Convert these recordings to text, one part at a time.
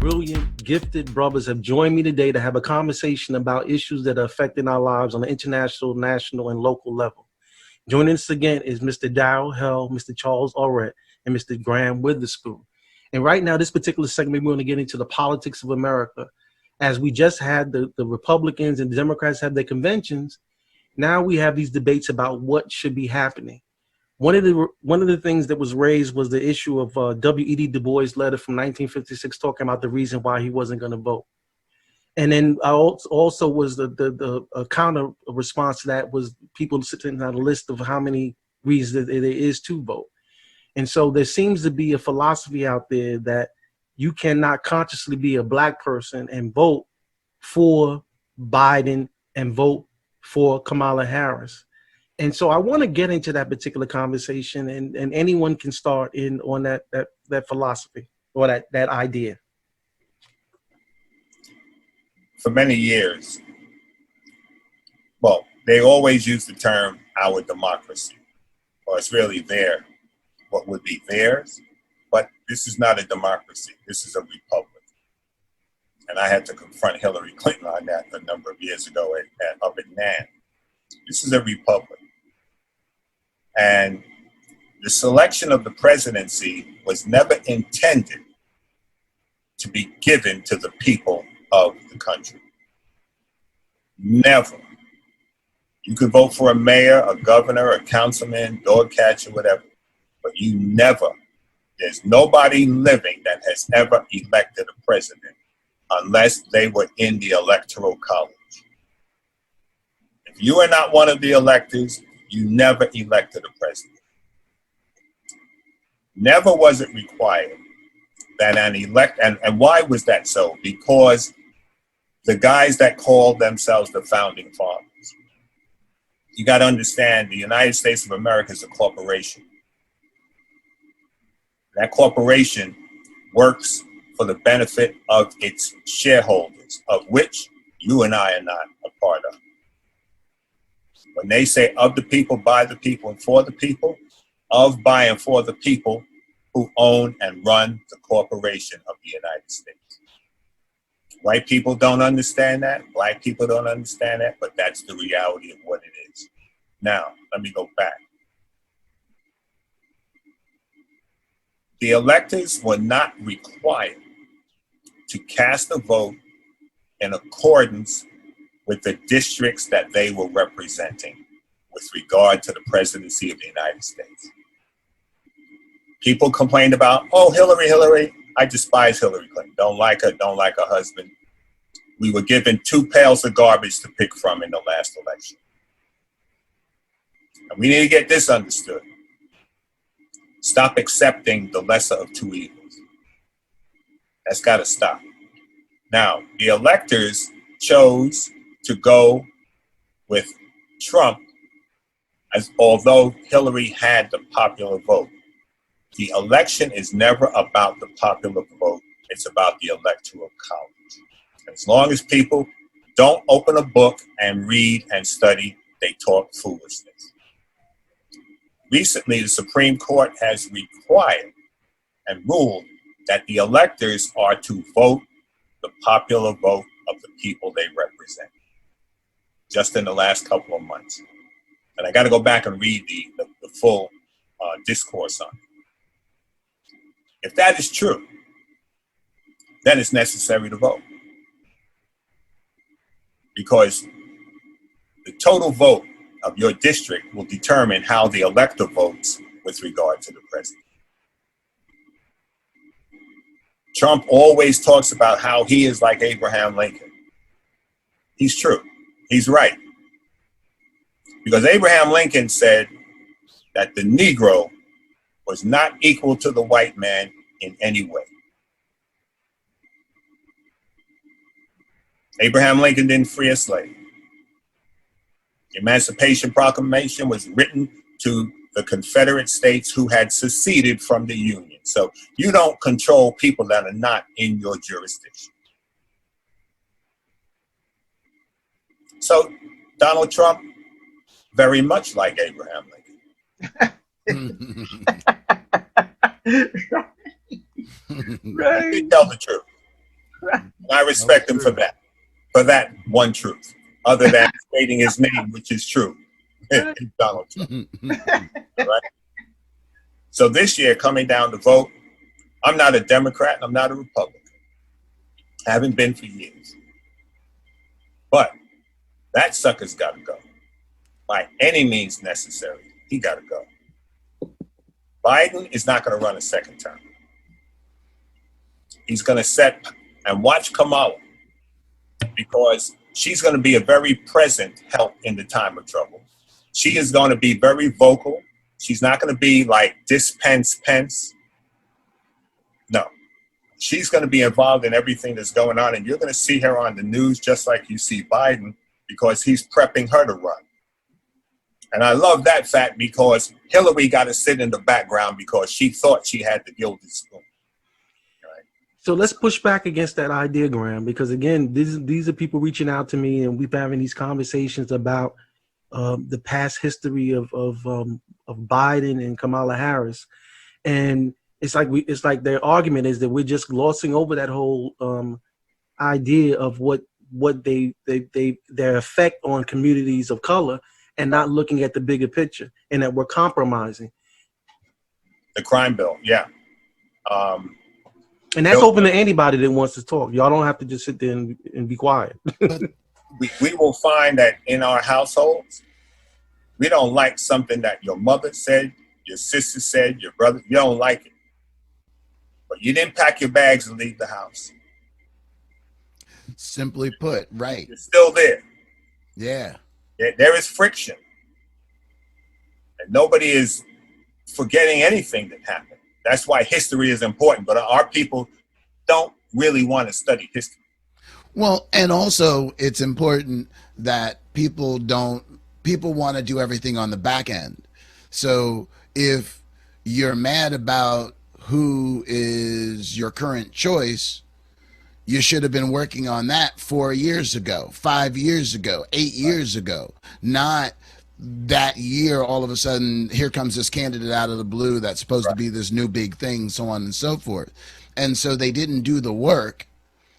brilliant, gifted brothers have joined me today to have a conversation about issues that are affecting our lives on an international, national, and local level. Joining us again is Mr. Darryl Hell, Mr. Charles Orrett, and Mr. Graham Weatherspoon. And right now, this particular segment, we're going to get into the politics of America. As we just had the Republicans and the Democrats have their conventions, now we have these debates about what should be happening. One of the things that was raised was the issue of W.E.B. Du Bois' letter from 1956 talking about the reason why he wasn't going to vote. And then also was the counter response to that was people sitting on a list of how many reasons there is to vote. And so there seems to be a philosophy out there that you cannot consciously be a black person and vote for Biden and vote for Kamala Harris. And so I want to get into that particular conversation, and anyone can start in on that philosophy or that idea. For many years, well, they always use the term our democracy, or it's really what would be theirs, but this is not a democracy, this is a republic. And I had to confront Hillary Clinton on that a number of years ago up at NAN. This is a republic. And the selection of the presidency was never intended to be given to the people of the country. Never. You could vote for a mayor, a governor, a councilman, dog catcher, whatever, but there's nobody living that has ever elected a president unless they were in the electoral college. If you are not one of the electors, you never elected a president. Never was it required that and why was that so? Because the guys that called themselves the founding fathers, you got to understand the United States of America is a corporation. That corporation works for the benefit of its shareholders, of which you and I are not a part of. When they say of the people, by the people, and for the people, of, by, and for the people who own and run the corporation of the United States. White people don't understand that. Black people don't understand that, but that's the reality of what it is. Now, let me go back. The electors were not required to cast a vote in accordance with the districts that they were representing with regard to the presidency of the United States. People complained about, oh, Hillary, I despise Hillary Clinton. Don't like her husband. We were given 2 pails of garbage to pick from in the last election. And we need to get this understood. Stop accepting the lesser of 2 evils. That's got to stop. Now, the electors chose to go with Trump, although Hillary had the popular vote. The election is never about the popular vote. It's about the electoral college. As long as people don't open a book and read and study, they talk foolishness. Recently, the Supreme Court has required and ruled that the electors are to vote the popular vote of the people they represent, just in the last couple of months. And I got to go back and read the full discourse on it. If that is true, then it's necessary to vote. Because the total vote of your district will determine how the elector votes with regard to the president. Trump always talks about how he is like Abraham Lincoln. He's true. He's right. Because Abraham Lincoln said that the Negro was not equal to the white man in any way. Abraham Lincoln didn't free a slave. The Emancipation Proclamation was written to the Confederate States who had seceded from the Union. So you don't control people that are not in your jurisdiction. So Donald Trump, very much like Abraham Lincoln. Right. He tell the truth. And I respect him for that one truth, other than stating his name, which is true. Donald Trump. Right? So this year, coming down to vote, I'm not a Democrat and I'm not a Republican. I haven't been for years. But that sucker's got to go. By any means necessary, he got to go. Biden is not going to run a second term. He's going to set and watch Kamala, because she's going to be a very present help in the time of trouble. She is going to be very vocal. She's not going to be like Pence. No. She's going to be involved in everything that's going on, and you're going to see her on the news just like you see Biden, because he's prepping her to run. And I love that fact, because Hillary got to sit in the background because she thought she had the gilded spoon. Right? So let's push back against that idea, Graham, because again, these are people reaching out to me, and we've been having these conversations about the past history of Biden and Kamala Harris, and it's like their argument is that we're just glossing over that whole idea of what their effect on communities of color, and not looking at the bigger picture, and that we're compromising. The crime bill, yeah. And that's open to anybody that wants to talk. Y'all don't have to just sit there and be quiet. we will find that in our households, we don't like something that your mother said, your sister said, your brother, you don't like it. But you didn't pack your bags and leave the house. Simply put, right. You're still there. Yeah. There is friction. And nobody is forgetting anything that happened. That's why history is important. But our people don't really want to study history. Well, and also it's important that people want to do everything on the back end. So if you're mad about who is your current choice, you should have been working on that 4 years ago, 5 years ago, 8 years ago, not that year. All of a sudden, here comes this candidate out of the blue that's supposed to be this new big thing, so on and so forth. And so they didn't do the work.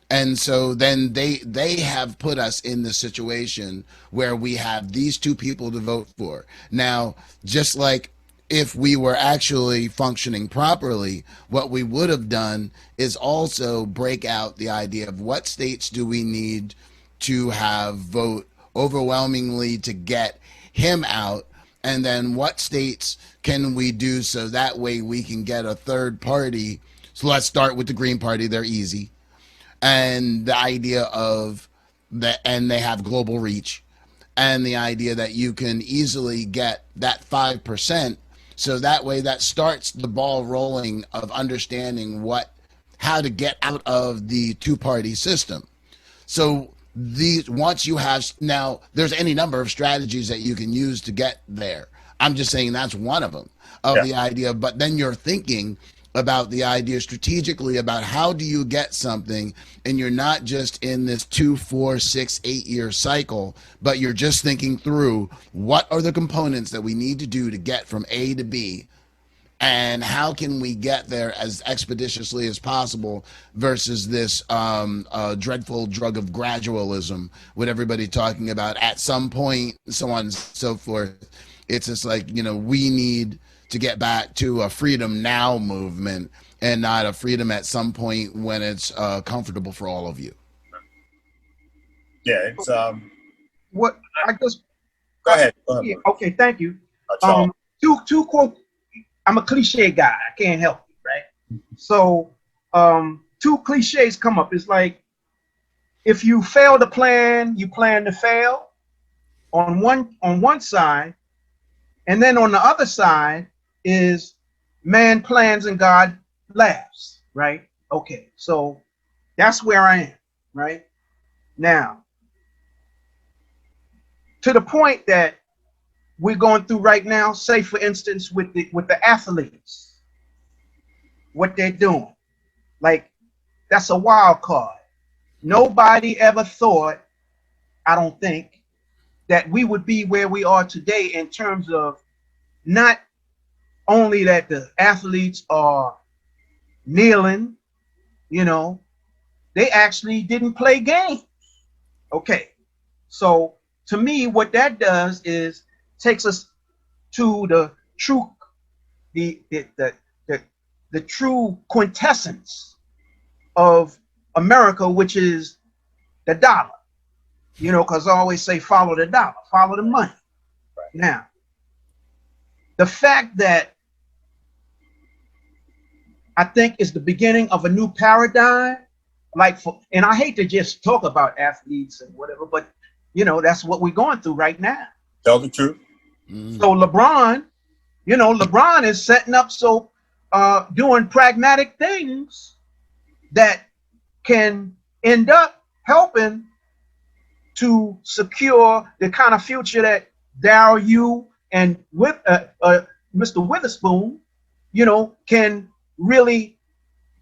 And so then they have put us in the situation where we have these two people to vote for. Now, just like if we were actually functioning properly, what we would have done is also break out the idea of what states do we need to have vote overwhelmingly to get him out, and then what states can we do so that way we can get a third party. So let's start with the Green Party. They're easy. And the idea of that, and they have global reach, and the idea that you can easily get that 5%. So that way that starts the ball rolling of understanding how to get out of the two-party system. So once you have, now there's any number of strategies that you can use to get there. I'm just saying that's one of them the idea, but then you're thinking about the idea strategically about how do you get something, and you're not just in this 2, 4, 6, 8 year cycle, but you're just thinking through what are the components that we need to do to get from A to B, and how can we get there as expeditiously as possible versus this dreadful drug of gradualism with everybody talking about at some point, so on and so forth. It's just like, we need to get back to a freedom now movement and not a freedom at some point when it's comfortable for all of you. Yeah, it's what I just go ahead. yeah, okay, thank you. Charles. Two quote. I'm a cliche guy. I can't help it, right? So two cliches come up. It's like, if you fail to plan, you plan to fail on one side, and then on the other side is man plans and God laughs, right? Okay, so that's where I am, right? Now, to the point that we're going through right now, say for instance with the athletes, what they're doing, like, that's a wild card. Nobody ever thought, I don't think, that we would be where we are today in terms of not only that the athletes are kneeling, they're they actually didn't play games. Okay, so to me, what that does is takes us to the true the true quintessence of America, which is the dollar. You know, because I always say follow the dollar, follow the money. Right. Now, the fact that I think is the beginning of a new paradigm, like and I hate to just talk about athletes and whatever, but you know, that's what we're going through right now. Tell the truth. So LeBron, you know, LeBron is setting up doing pragmatic things that can end up helping to secure the kind of future that Darryl, you, and with Mr. Weatherspoon, you know, can really,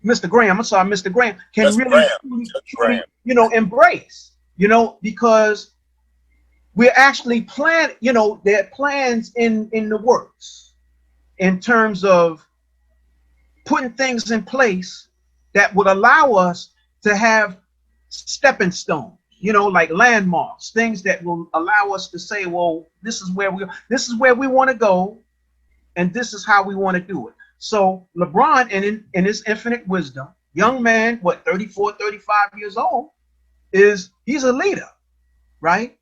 Mr. Graham, I'm sorry, Mr. Graham, can Mr. really, Graham. you know, embrace, you know, because we're actually planning, you know, there are plans in the works in terms of putting things in place that would allow us to have stepping stones, you know, like landmarks, things that will allow us to say, well, this is where we want to go, and this is how we want to do it. So LeBron, in his infinite wisdom, young man, 34, 35 years old, he's a leader, right?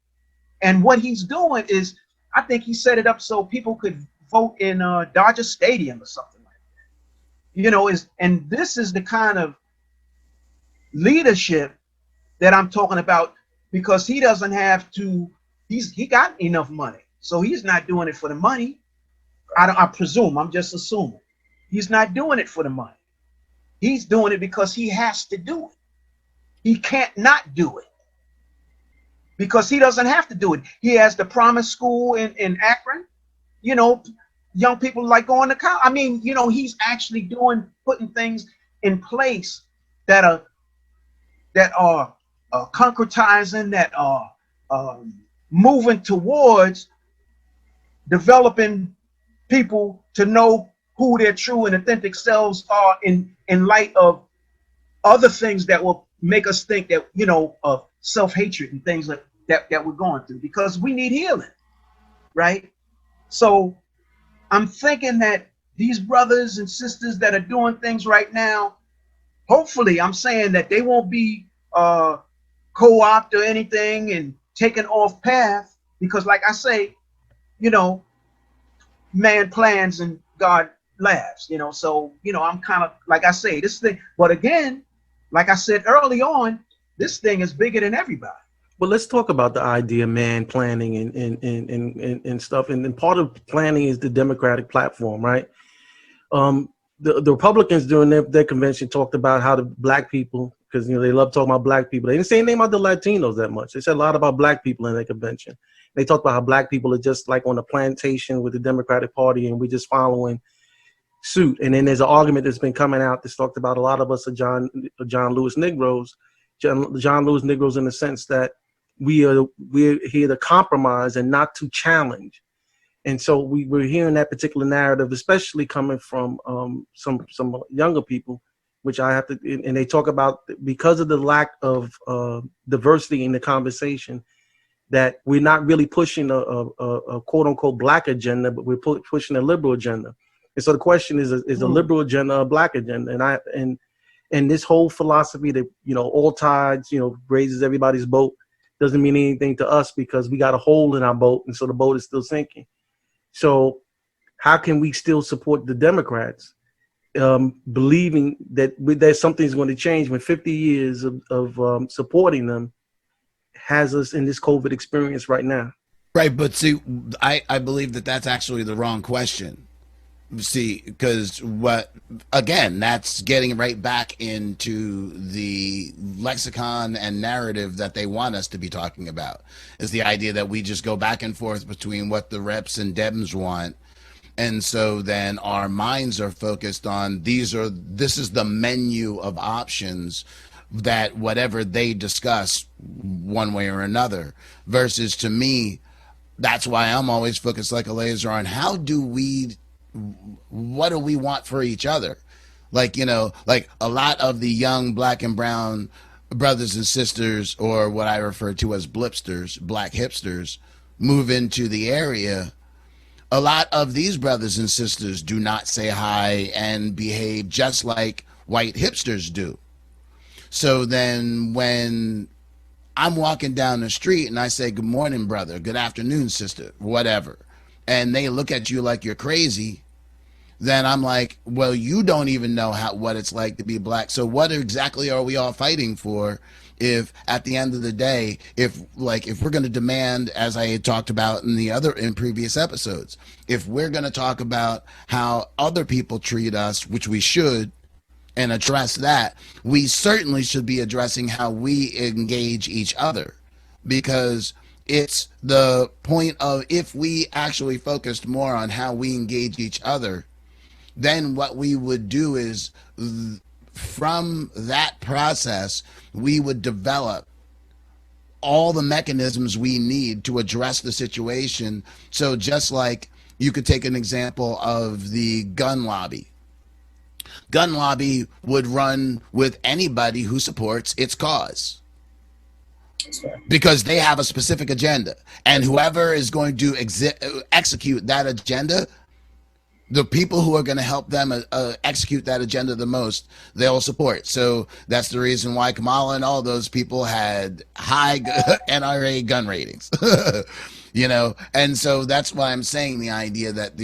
And what he's doing is, I think he set it up so people could vote in Dodger Stadium or something like that. You know, and this is the kind of leadership that I'm talking about, because he doesn't have to, he got enough money. So he's not doing it for the money. I presume, I'm just assuming. He's not doing it for the money. He's doing it because he has to do it. He can't not do it because he doesn't have to do it. He has the Promise School in Akron. You know, young people like going to college. I mean, you know, he's actually putting things in place that are concretizing, that are moving towards developing people to know who their true and authentic selves are in light of other things that will make us think that, you know, of self-hatred and things like that we're going through, because we need healing, right? So I'm thinking that these brothers and sisters that are doing things right now, hopefully I'm saying that they won't be co-opted or anything and taken off path, because like I say, you know, man plans and God laughs, you know. So, you know, I'm kind of, like I say, this thing, but again, like I said early on, this thing is bigger than everybody. Well, let's talk about the idea of man planning and stuff. And part of planning is the Democratic platform, right? The Republicans during their convention talked about how the black people, because, you know, they love talking about black people. They didn't say anything about the Latinos that much. They said a lot about black people in their convention. They talked about how black people are just like on a plantation with the Democratic Party, and we're just following suit. And then there's an argument that's been coming out that's talked about a lot of us are John Lewis Negroes in the sense that we're here to compromise and not to challenge. And so we're hearing that particular narrative, especially coming from some younger people, which I have to, and they talk about, because of the lack of diversity in the conversation, that we're not really pushing a quote unquote black agenda, but we're pushing a liberal agenda. And so the question is a liberal agenda a black agenda? And this whole philosophy that, you know, all tides, you know, raises everybody's boat doesn't mean anything to us, because we got a hole in our boat, and so the boat is still sinking. So how can we still support the Democrats, believing that something's going to change when 50 years of supporting them has us in this COVID experience right now? Right, but see, I believe that that's actually the wrong question. See, because that's getting right back into the lexicon and narrative that they want us to be talking about, is the idea that we just go back and forth between what the reps and Dems want. And so then our minds are focused on this is the menu of options that whatever they discuss one way or another, versus, to me, that's why I'm always focused like a laser on what do we want for each other? Like, you know, like a lot of the young black and brown brothers and sisters, or what I refer to as blipsters, black hipsters, move into the area, a lot of these brothers and sisters do not say hi and behave just like white hipsters do. So then when I'm walking down the street and I say, good morning, brother, good afternoon, sister, whatever, and they look at you like you're crazy, then I'm like, well, you don't even know what it's like to be black. So what exactly are we all fighting for? If at the end of the day, if we're going to demand, as I had talked about in previous episodes, if we're going to talk about how other people treat us, which we should, and address that, we certainly should be addressing how we engage each other, because it's the point of, if we actually focused more on how we engage each other, then what we would do is, from that process, we would develop all the mechanisms we need to address the situation. So just like you could take an example of the gun lobby. Gun lobby would run with anybody who supports its cause, because they have a specific agenda, and whoever is going to execute that agenda, the people who are going to help them execute that agenda the most, they'll support. So that's the reason why Kamala and all those people had high NRA gun ratings, and so that's why I'm saying the idea that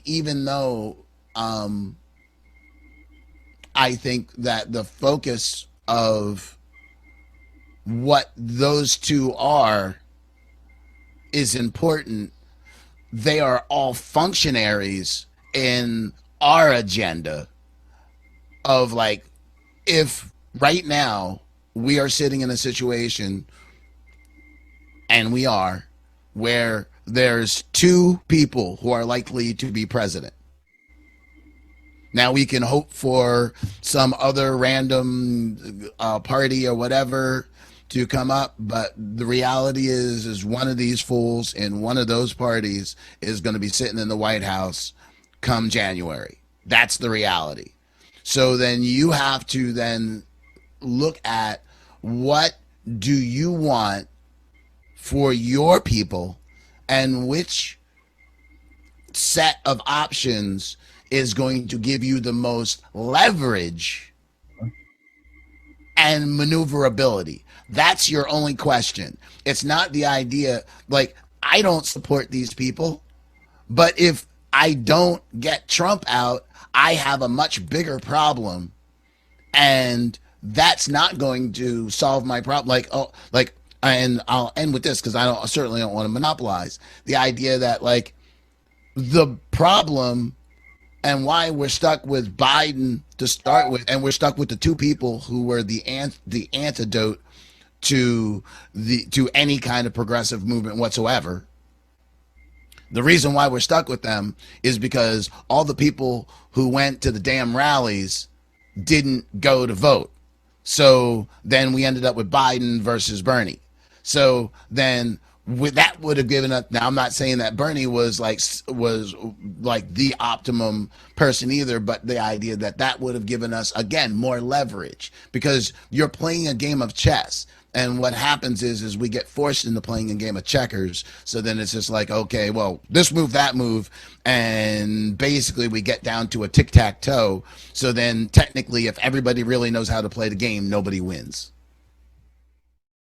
even though I think that the focus of what those two are is important, they are all functionaries in our agenda of, like, if right now we are sitting in a situation, and we are, where there's two people who are likely to be president. Now we can hope for some other random party or whatever to come up, but the reality is one of these fools in one of those parties is going to be sitting in the White House come January. That's the reality. So then you have to then look at, what do you want for your people, and which set of options is going to give you the most leverage and maneuverability. That's your only question. It's not the idea, like, I don't support these people, but if I don't get Trump out, I have a much bigger problem, and that's not going to solve my problem. And I'll end with this, because I certainly don't want to monopolize the idea that, like, the problem and why we're stuck with Biden to start with, and we're stuck with the two people who were the antidote to any kind of progressive movement whatsoever. The reason why we're stuck with them is because all the people who went to the damn rallies didn't go to vote. So then we ended up with Biden versus Bernie. So then that would have given us, now I'm not saying that Bernie was like the optimum person either, but the idea that would have given us, again, more leverage, because you're playing a game of chess. And what happens is we get forced into playing a game of checkers. So then it's just like, okay, well, this move, that move. And basically we get down to a tic-tac-toe. So then technically, if everybody really knows how to play the game, nobody wins.